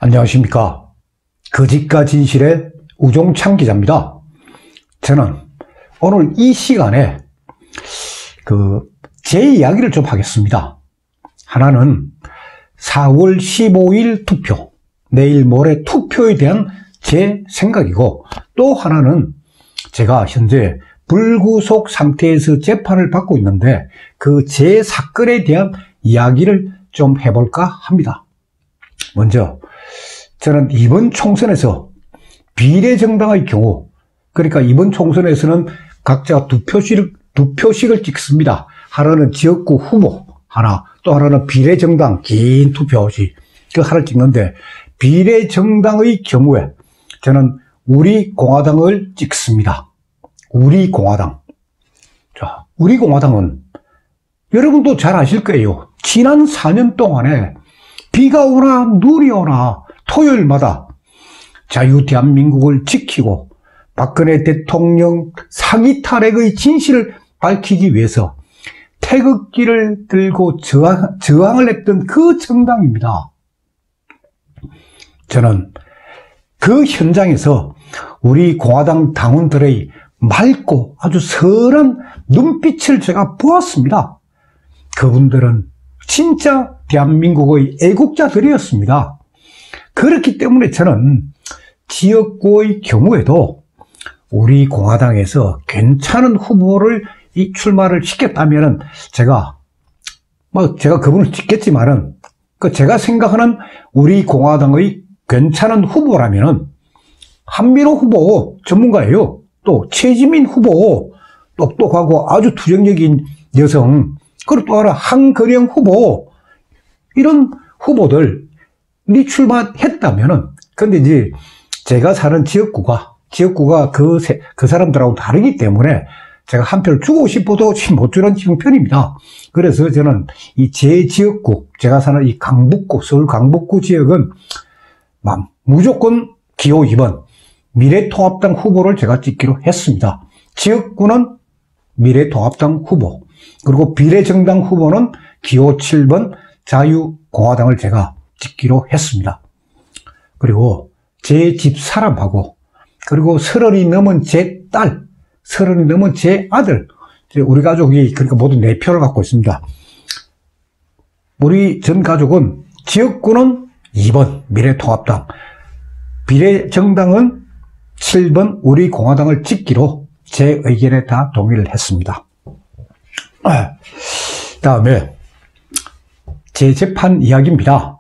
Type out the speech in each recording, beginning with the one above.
안녕하십니까. 거짓과 진실의 우종찬 기자입니다. 저는 오늘 이 시간에 제 이야기를 좀 하겠습니다. 하나는 4월 15일 투표, 내일 모레 투표에 대한 제 생각이고, 또 하나는 제가 현재 불구속 상태에서 재판을 받고 있는데 그 제 사건에 대한 이야기를 좀 해볼까 합니다. 먼저 저는 이번 총선에서 비례정당의 경우, 그러니까 이번 총선에서는 각자 두 표씩을 찍습니다. 하나는 지역구 후보 하나, 또 하나는 비례정당 긴 투표지 그 하나를 찍는데, 비례정당의 경우에 저는 우리공화당을 찍습니다. 우리공화당. 자, 우리공화당은 여러분도 잘 아실 거예요. 지난 4년 동안에 비가 오나 눈이 오나 토요일마다 자유대한민국을 지키고 박근혜 대통령 사기 탈핵의 진실을 밝히기 위해서 태극기를 들고 저항을 했던 그 정당입니다. 저는 그 현장에서 우리 공화당 당원들의 맑고 아주 선한 눈빛을 제가 보았습니다. 그분들은 진짜 대한민국의 애국자들이었습니다. 그렇기 때문에 저는 지역구의 경우에도 우리 공화당에서 괜찮은 후보를 출마를 시켰다면은 제가 그분을 찍겠지만은 제가 생각하는 우리 공화당의 괜찮은 후보라면은 한민호 후보 전문가예요. 또 최지민 후보 똑똑하고 아주 투쟁적인 여성, 그리고 또 하나 한근영 후보, 이런 후보들이 출마했다면은, 근데 이제 제가 사는 지역구가 그 사람들하고 다르기 때문에 제가 한 표를 주고 싶어도 못 주는 형편입니다. 그래서 저는 제 지역구, 제가 사는 이 강북구, 서울 강북구 지역은 무조건 기호 2번 미래통합당 후보를 제가 찍기로 했습니다. 지역구는 미래통합당 후보, 그리고 비례정당 후보는 기호 7번 자유공화당을 제가 찍기로 했습니다. 그리고 제 집사람하고, 그리고 30이 넘은 제 딸, 30이 넘은 제 아들, 우리 가족이 그러니까 모두 4표를 갖고 있습니다. 우리 전 가족은 지역구는 2번 미래통합당, 비례정당은 7번 우리공화당을 찍기로 제 의견에 다 동의를 했습니다. 다음에 제 재판 이야기입니다.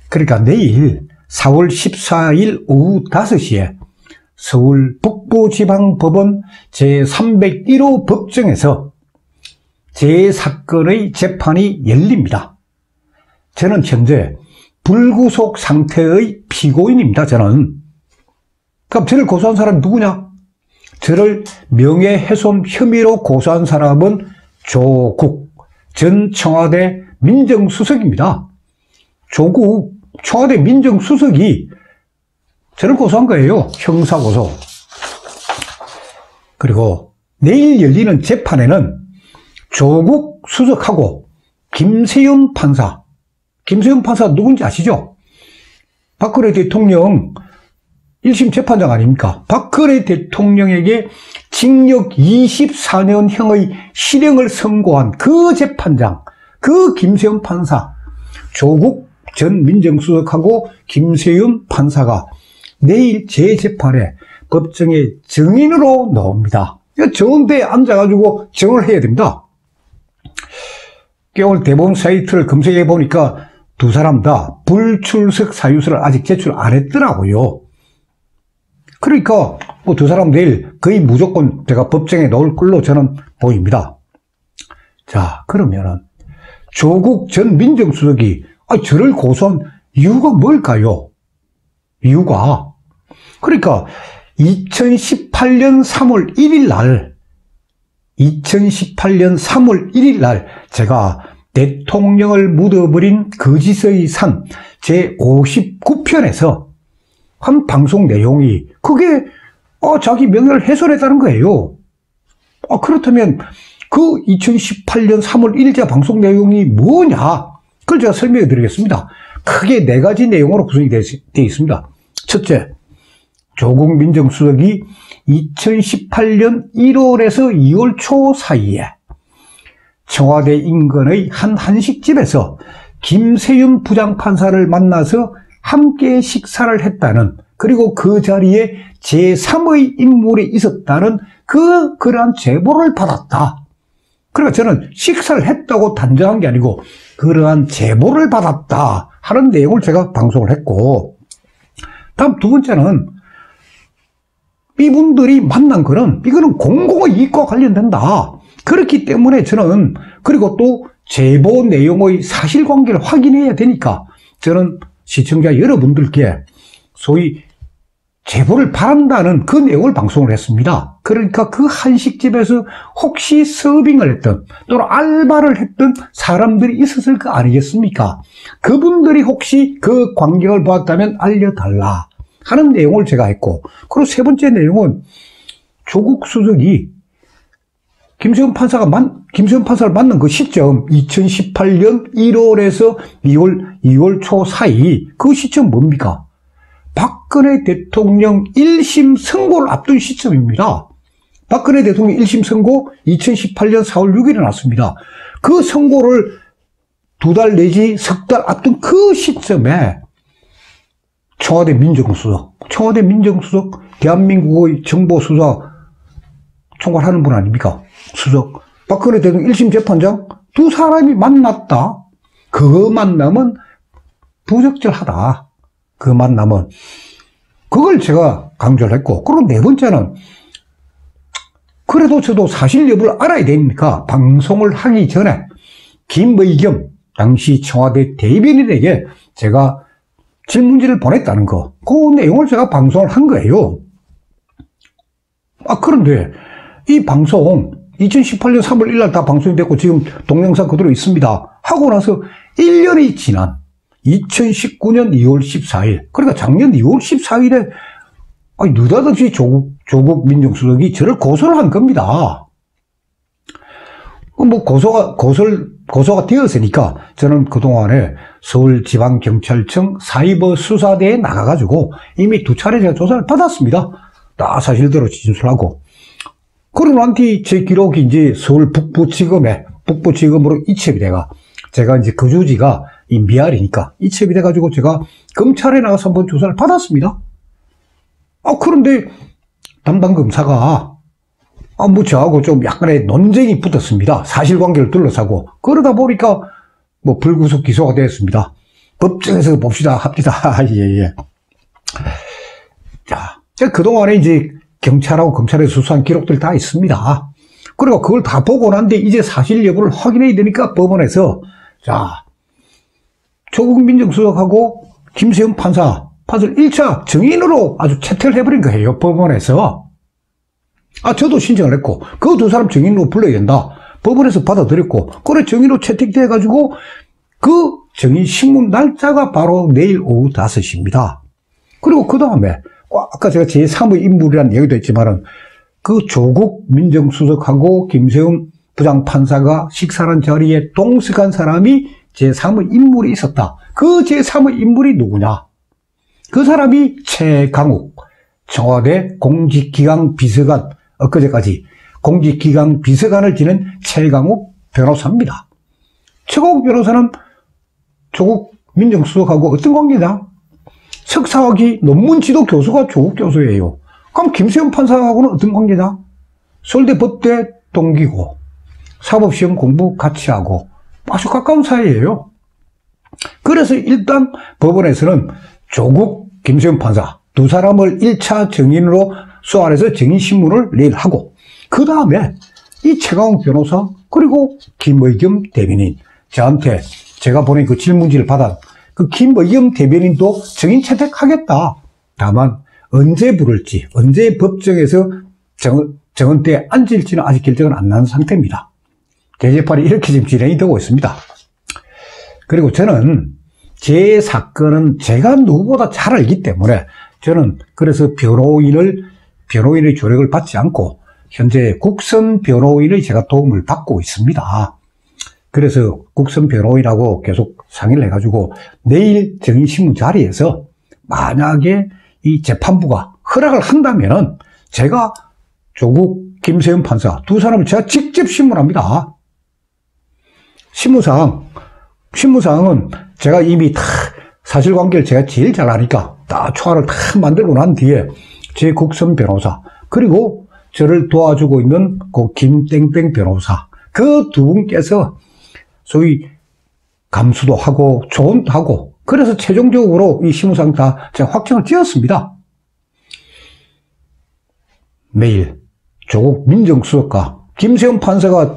그러니까 내일 4월 14일 오후 5시에 서울 북부지방법원 제301호 법정에서 제 사건의 재판이 열립니다. 저는 현재 불구속 상태의 피고인입니다. 그럼 저를 고소한 사람이 누구냐? 저를 명예훼손 혐의로 고소한 사람은 조국 전 청와대 민정수석입니다. 조국 청와대 민정수석이 저를 고소한 거예요. 형사고소. 그리고 내일 열리는 재판에는 조국 수석하고 김세윤 판사 누군지 아시죠? 박근혜 대통령 1심 재판장 아닙니까? 박근혜 대통령에게 징역 24년형의 실형을 선고한 그 재판장, 그 김세윤 판사, 조국 전 민정수석하고 김세윤 판사가 내일 제 재판에 법정에 증인으로 나옵니다. 정원대에 앉아가지고 증언을 해야 됩니다. 오늘 대법원 사이트를 검색해 보니까 두 사람 다 불출석 사유서를 아직 제출 안 했더라고요. 그러니까 두 사람 내일 거의 무조건 제가 법정에 나올 걸로 저는 보입니다. 자, 그러면은 조국 전 민정수석이 저를 고소한 이유가 뭘까요? 이유가, 그러니까 2018년 3월 1일 날 제가 대통령을 묻어버린 거짓의 산 제59편에서 한 방송 내용이 그게 자기 명예를 훼손했다는 거예요. 그렇다면 그 2018년 3월 1일자 방송 내용이 뭐냐? 그걸 제가 설명해 드리겠습니다. 크게 4가지 내용으로 구성이 되어 있습니다. 첫째, 조국 민정수석이 2018년 1월에서 2월 초 사이에 청와대 인근의 한 한식집에서 김세윤 부장판사를 만나서 함께 식사를 했다는, 그리고 그 자리에 제3의 인물이 있었다는 그러한 제보를 받았다. 그러니까 저는 식사를 했다고 단정한 게 아니고 그러한 제보를 받았다 하는 내용을 제가 방송을 했고, 다음 두 번째는 이분들이 만난 거는 이거는 공공의 이익과 관련된다. 그렇기 때문에 저는, 그리고 또 제보 내용의 사실관계를 확인해야 되니까 저는 시청자 여러분들께 소위 제보를 바란다는 그 내용을 방송을 했습니다. 그러니까 그 한식집에서 혹시 서빙을 했던 또는 알바를 했던 사람들이 있었을 거 아니겠습니까? 그분들이 혹시 그 광경을 보았다면 알려달라 하는 내용을 제가 했고, 그리고 세 번째 내용은 조국 수석이 김세윤 판사를 만난 그 시점, 2018년 1월에서 2월 초 사이, 그 시점 뭡니까? 박근혜 대통령 1심 선고를 앞둔 시점입니다. 박근혜 대통령 1심 선고 2018년 4월 6일에 났습니다. 그 선고를 2달 내지 석 달 앞둔 그 시점에 청와대 민정수석, 대한민국의 정보수사 총괄하는 분 아닙니까? 수석, 박근혜 대통령 1심 재판장, 두 사람이 만났다. 그 만남은 부적절하다. 그 만남은. 그걸 제가 강조를 했고, 그리고 네 번째는, 그래도 저도 사실 여부를 알아야 되니까 방송을 하기 전에 김의겸 당시 청와대 대변인에게 제가 질문지를 보냈다는 거, 그 내용을 제가 방송을 한 거예요. 그런데 이 방송 2018년 3월 1일 다 방송이 됐고 지금 동영상 그대로 있습니다. 하고 나서 1년이 지난 2019년 2월 14일, 그러니까 작년 2월 14일에 느닷없이 조국 민정수석이 저를 고소를 한 겁니다. 뭐 고소가 되었으니까 저는 그동안에 서울지방경찰청 사이버수사대에 나가가지고 이미 2차례 제가 조사를 받았습니다. 다 사실대로 진술하고. 그러고 난 뒤 제 기록이 이제 서울 북부지검으로 이첩이 돼가, 제가 이제 거주지가 이 미아리니까 이첩이 돼가지고 제가 검찰에 나가서 한번 조사를 받았습니다. 그런데 담당 검사가 뭐 저하고 좀 약간의 논쟁이 붙었습니다. 사실관계를 둘러싸고. 그러다 보니까 뭐 불구속 기소가 되었습니다. 법정에서 합시다. 예. 자, 제가 그동안에 이제 경찰하고 검찰에 수사한 기록들 다 있습니다. 그리고 그걸 다 보고 난 뒤 이제 사실 여부를 확인해야 되니까 법원에서, 자, 조국 민정수석하고 김세윤 판사를 1차 증인으로 아주 채택을 해버린 거예요, 법원에서. 저도 신청을 했고, 그 두 사람 증인으로 불러야 된다. 법원에서 받아들였고, 그래, 증인으로 채택돼가지고, 그 증인 신문 날짜가 바로 내일 오후 5시입니다. 그리고 그 다음에, 아까 제가 제3의 인물이라는 얘기도 했지만은, 그 조국 민정수석하고 김세윤 부장판사가 식사한 자리에 동석한 사람이 제3의 인물이 있었다. 그 제3의 인물이 누구냐? 그 사람이 최강욱, 청와대 공직기강 비서관, 엊그제까지 공직기강 비서관을 지낸 최강욱 변호사입니다. 최강욱 변호사는 조국 민정수석하고 어떤 관계냐? 석사학위 논문 지도 교수가 조국 교수예요. 그럼 김세윤 판사하고는 어떤 관계냐? 서울대 법대 동기고 사법시험 공부 같이 하고 아주 가까운 사이예요. 그래서 일단 법원에서는 조국, 김세윤 판사 두 사람을 1차 증인으로 소환해서 증인신문을 내일 하고, 그 다음에 이 최강욱 변호사 그리고 김의겸 대변인, 저한테 제가 보낸 그 질문지를 받아 그 김의겸 대변인도 증인 채택하겠다. 다만 언제 부를지, 언제 법정에서 정언대에 앉을지는 아직 결정은 안 난 상태입니다. 대재판이 이렇게 지금 진행이 되고 있습니다. 그리고 저는 제 사건은 제가 누구보다 잘 알기 때문에 저는 그래서 변호인의 조력을 받지 않고 현재 국선 변호인의 제가 도움을 받고 있습니다. 그래서 국선 변호인하고 계속 상의를 해가지고 내일 정의신문 자리에서 만약에 이 재판부가 허락을 한다면은 제가 조국, 김세현 판사 두 사람을 제가 직접 신문합니다. 신문사항은 제가 이미 다 사실관계를 제가 제일 잘 아니까 다 초안을 다 만들고 난 뒤에 제 국선 변호사 그리고 저를 도와주고 있는 그 김땡땡 변호사 그 두 분께서 소위 감수도 하고 조언도 하고 그래서 최종적으로 이 신문사항 다 제가 확정을 지었습니다. 매일 조국 민정수석과 김세현 판사가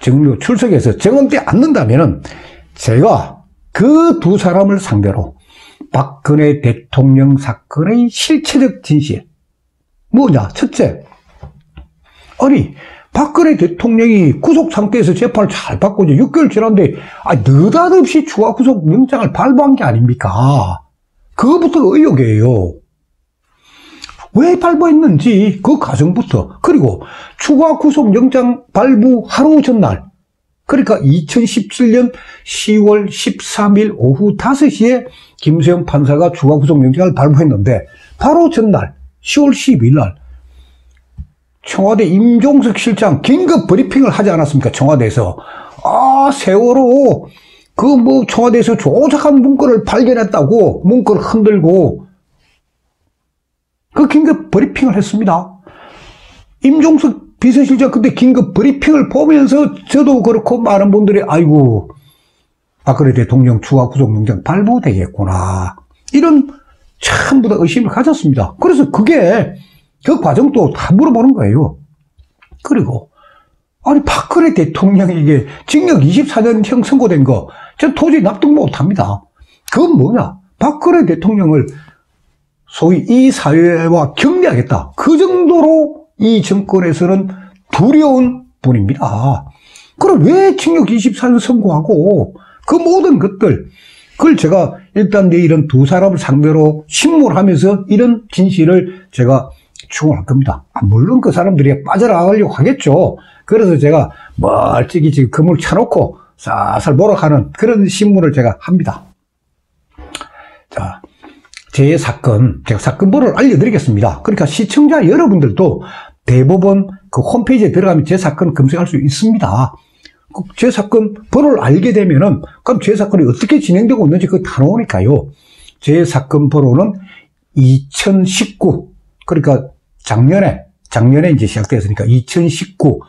정료 출석해서 정언되지 않는다면은 제가 그 두 사람을 상대로 박근혜 대통령 사건의 실체적 진실 뭐냐? 첫째, 아니 박근혜 대통령이 구속 상태에서 재판을 잘 받고 이제 6개월 지났는데 느닷없이 추가 구속 영장을 발부한 게 아닙니까? 그거부터 의혹이에요. 왜 발부했는지 그 과정부터 그리고 추가 구속 영장 발부 하루 전날 그러니까 2017년 10월 13일 오후 5시에 김세현 판사가 추가 구속 영장을 발부했는데 바로 전날 10월 12일 날 청와대 임종석 실장 긴급 브리핑을 하지 않았습니까? 청와대에서 세월호 청와대에서 조작한 문건을 발견했다고 문건을 흔들고 그 긴급 브리핑을 했습니다. 임종석 비서실장 그때 긴급 브리핑을 보면서 저도 그렇고 많은 분들이 아이고 박근혜 대통령 추가 구속영장 발부되겠구나 이런 전부 다 의심을 가졌습니다. 그래서 그 과정도 다 물어보는 거예요. 그리고 아니 박근혜 대통령에게 징역 24년형 선고된 거 전 도저히 납득 못합니다. 그건 뭐냐? 박근혜 대통령을 소위 이 사회와 격리하겠다. 그 정도로 이 정권에서는 두려운 분입니다. 그럼 왜 징역 24년 선고하고 그 모든 것들 그걸 제가 일단 내일은 두 사람을 상대로 신문하면서 이런 진실을 제가 추궁할 겁니다. 물론 그 사람들이 빠져나가려고 하겠죠. 그래서 제가 멀찍이 지금 그물 쳐놓고 살살 몰아가는 그런 신문을 제가 합니다. 자, 제 사건, 제가 사건 번호를 알려드리겠습니다. 그러니까 시청자 여러분들도 대법원 그 홈페이지에 들어가면 제 사건 검색할 수 있습니다. 제 사건 번호를 알게 되면은, 그럼 제 사건이 어떻게 진행되고 있는지 그거 다 나오니까요. 제 사건 번호는 2019, 그러니까 작년에 이제 시작되었으니까 2019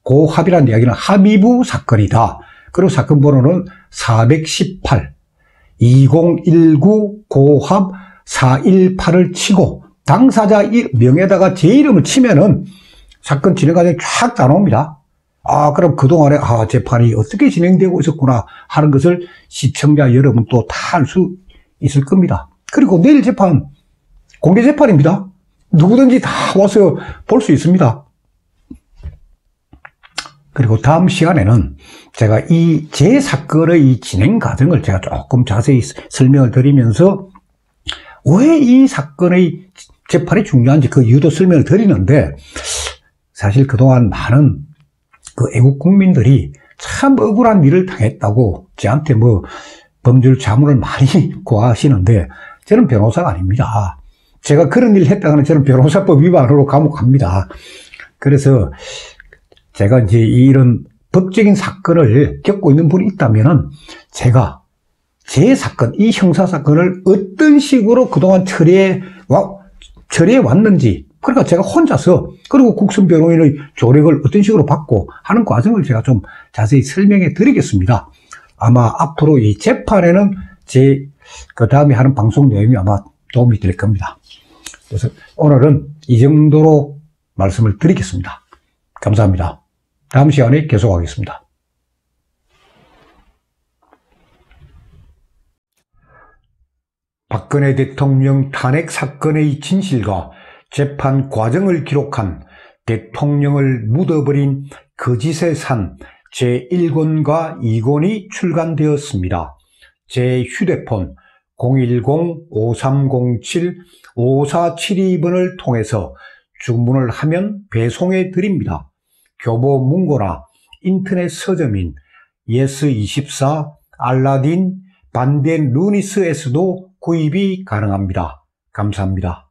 고합이라는 이야기는 합의부 사건이다. 그리고 사건 번호는 418, 2019 고합 418을 치고 당사자 명에다가 제 이름을 치면은 사건 진행 과정이 쫙 다 나옵니다. 그럼 그동안에 재판이 어떻게 진행되고 있었구나 하는 것을 시청자 여러분도 다 알 수 있을 겁니다. 그리고 내일 재판 공개 재판입니다. 누구든지 다 와서 볼 수 있습니다. 그리고 다음 시간에는 제가 제 사건의 이 진행 과정을 제가 조금 자세히 설명을 드리면서 왜 이 사건의 재판이 중요한지 그 이유도 설명을 드리는데 사실 그동안 많은 그 애국 국민들이 참 억울한 일을 당했다고 저한테 범죄 자문을 많이 구하시는데 저는 변호사가 아닙니다. 제가 그런 일을 했다가는 저는 변호사법 위반으로 감옥 갑니다. 그래서 제가 이제 이런 법적인 사건을 겪고 있는 분이 있다면은 제가 제 사건, 이 형사사건을 어떤 식으로 그동안 처리해 왔는지, 그러니까 제가 혼자서, 그리고 국선 변호인의 조력을 어떤 식으로 받고 하는 과정을 제가 좀 자세히 설명해 드리겠습니다. 아마 앞으로 이 재판에는 그 다음에 하는 방송 내용이 아마 도움이 될 겁니다. 그래서 오늘은 이 정도로 말씀을 드리겠습니다. 감사합니다. 다음 시간에 계속하겠습니다. 박근혜 대통령 탄핵 사건의 진실과 재판 과정을 기록한 대통령을 묻어버린 거짓의 산 제1권과 2권이 출간되었습니다. 제 휴대폰 010-5307-5472번을 통해서 주문을 하면 배송해 드립니다. 교보문고나 인터넷 서점인 예스24, 알라딘, 반덴 루니스에서도 구입이 가능합니다. 감사합니다.